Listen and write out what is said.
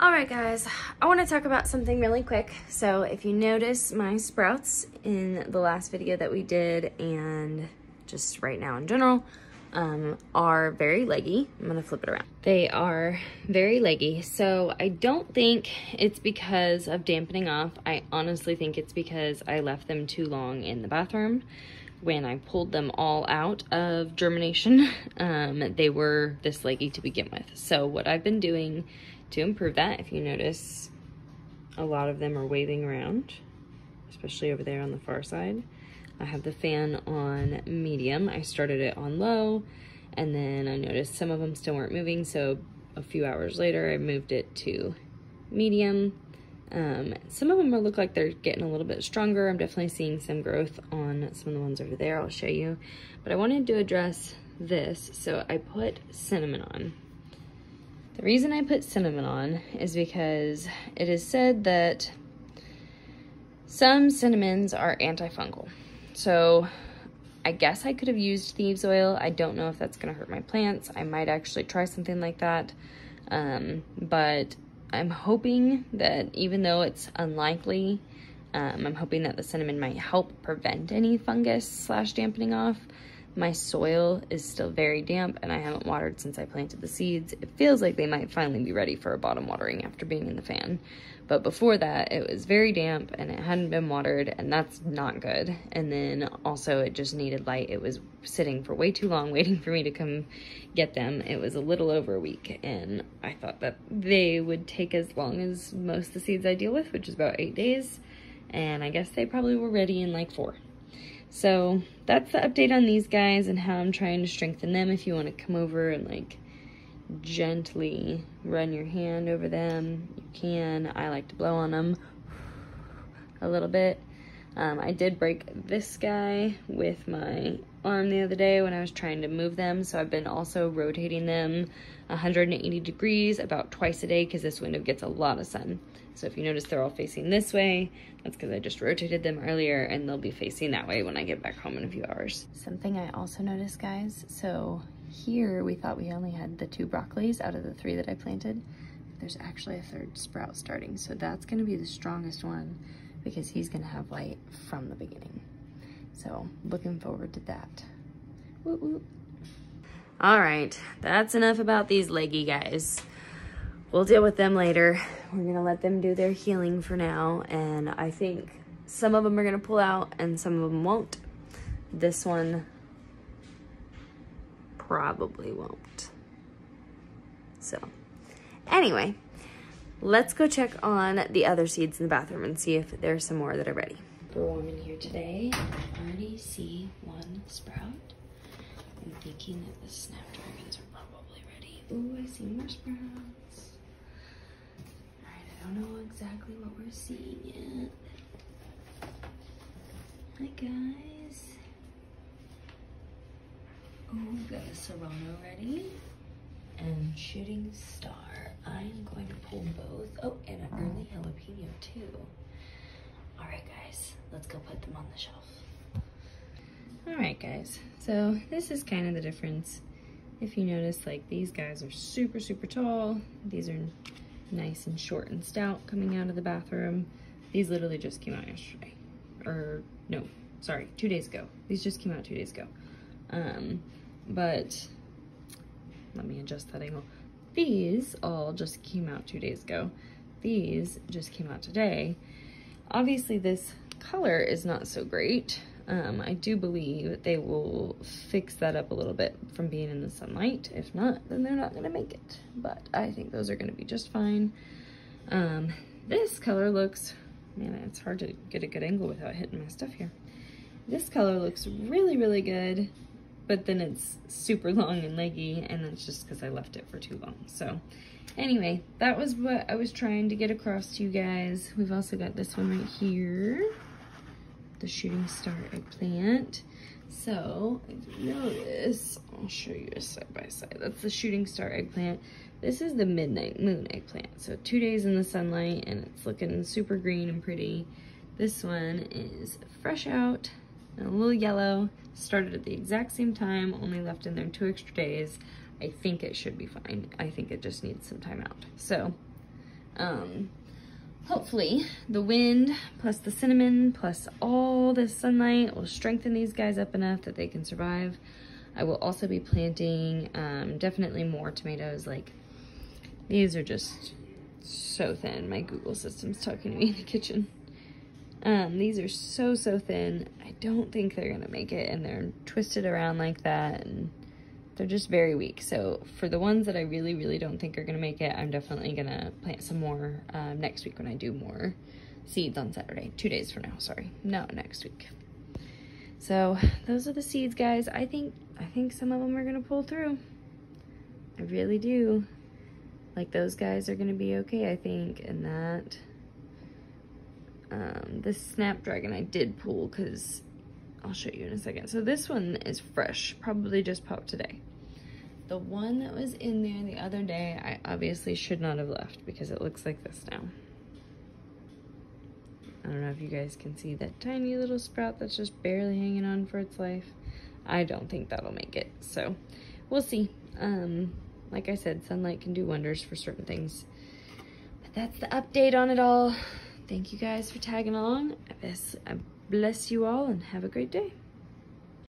All right, guys, I want to talk about something really quick. So if you notice, my sprouts in the last video that we did and just right now in general are very leggy. I'm gonna flip it around. They are very leggy. So I don't think it's because of dampening off. I honestly think it's because I left them too long in the bathroom. When I pulled them all out of germination, they were this leggy to begin with. So what I've been doing to improve that, if you notice, a lot of them are waving around, especially over there on the far side. I have the fan on medium. I started it on low, and then I noticed some of them still weren't moving, so a few hours later I moved it to medium. Some of them look like they're getting a little bit stronger. I'm definitely seeing some growth on some of the ones over there. I'll show you. But I wanted to address this, so I put cinnamon on. The reason I put cinnamon on is because it is said that some cinnamons are antifungal. So I guess I could have used thieves oil. I don't know if that's gonna hurt my plants. I might actually try something like that. But I'm hoping that even though it's unlikely, I'm hoping that the cinnamon might help prevent any fungus / dampening off. My soil is still very damp and I haven't watered since I planted the seeds. It feels like they might finally be ready for a bottom watering after being in the fan. But before that, it was very damp and it hadn't been watered, and that's not good. And then also it just needed light. It was sitting for way too long waiting for me to come get them. It was a little over a week, and I thought that they would take as long as most of the seeds I deal with, which is about 8 days. And I guess they probably were ready in like 4. So that's the update on these guys and how I'm trying to strengthen them. If you want to come over and like gently run your hand over them, you can. I like to blow on them a little bit. I did break this guy with my arm the other day when I was trying to move them, so I've been also rotating them 180 degrees about twice a day because this window gets a lot of sun. So if you notice they're all facing this way, that's because I just rotated them earlier, and they'll be facing that way when I get back home in a few hours. Something I also noticed, guys, so here we thought we only had the 2 broccolis out of the 3 that I planted. There's actually a 3rd sprout starting, so that's gonna be the strongest one because he's gonna have light from the beginning. So looking forward to that. Woo woo. All right, that's enough about these leggy guys. We'll deal with them later. We're gonna let them do their healing for now, and I think some of them are gonna pull out and some of them won't. This one probably won't. So anyway, let's go check on the other seeds in the bathroom and see if there's some more that are ready. We're warm in here today. I already see 1 sprout. I'm thinking that the snapdragons are probably ready. Ooh, I see more sprouts. All right, I don't know exactly what we're seeing yet. Hi, guys. Ooh, we've got a serrano ready. And shooting star. I'm going to pull both. Oh, and an early jalapeno too. All right, guys, let's go put them on the shelf. All right, guys, so this is kind of the difference. If you notice, like, these guys are super, super tall. These are nice and short and stout coming out of the bathroom. These literally just came out yesterday. Or, no, sorry, 2 days ago. These just came out 2 days ago. But let me adjust that angle. These all just came out 2 days ago. These just came out today. Obviously this color is not so great. I do believe they will fix that up a little bit from being in the sunlight. If not, then they're not gonna make it. But I think those are gonna be just fine. This color looks, man, it's hard to get a good angle without hitting my stuff here. This color looks really, really good, but then it's super long and leggy, and that's just because I left it for too long. So anyway, that was what I was trying to get across to you guys. We've also got this one right here, the shooting star eggplant. So if you notice, I'll show you a side by side. That's the shooting star eggplant. This is the midnight moon eggplant. So 2 days in the sunlight and it's looking super green and pretty. This one is fresh out and a little yellow. Started at the exact same time, only left in there 2 extra days. I think it should be fine. I think it just needs some time out. So Hopefully the wind plus the cinnamon plus all this sunlight will strengthen these guys up enough that they can survive. I will also be planting definitely more tomatoes. Like, these are just so thin. My Google system's talking to me in the kitchen. These are so thin. I don't think they're gonna make it, and they're twisted around like that, and they're just very weak. So for the ones that I really don't think are gonna make it, I'm definitely gonna plant some more next week when I do more seeds on Saturday. 2 days from now, sorry. No, next week. So those are the seeds, guys. I think some of them are gonna pull through. I really do. Like, those guys are gonna be okay, I think, and that this snapdragon I did pull, because I'll show you in a second. So this one is fresh, probably just popped today. The one that was in there the other day, I obviously should not have left because it looks like this now. I don't know if you guys can see that tiny little sprout that's just barely hanging on for its life. I don't think that'll make it, so we'll see. Like I said, sunlight can do wonders for certain things. But that's the update on it all. Thank you guys for tagging along. I bless you all and have a great day.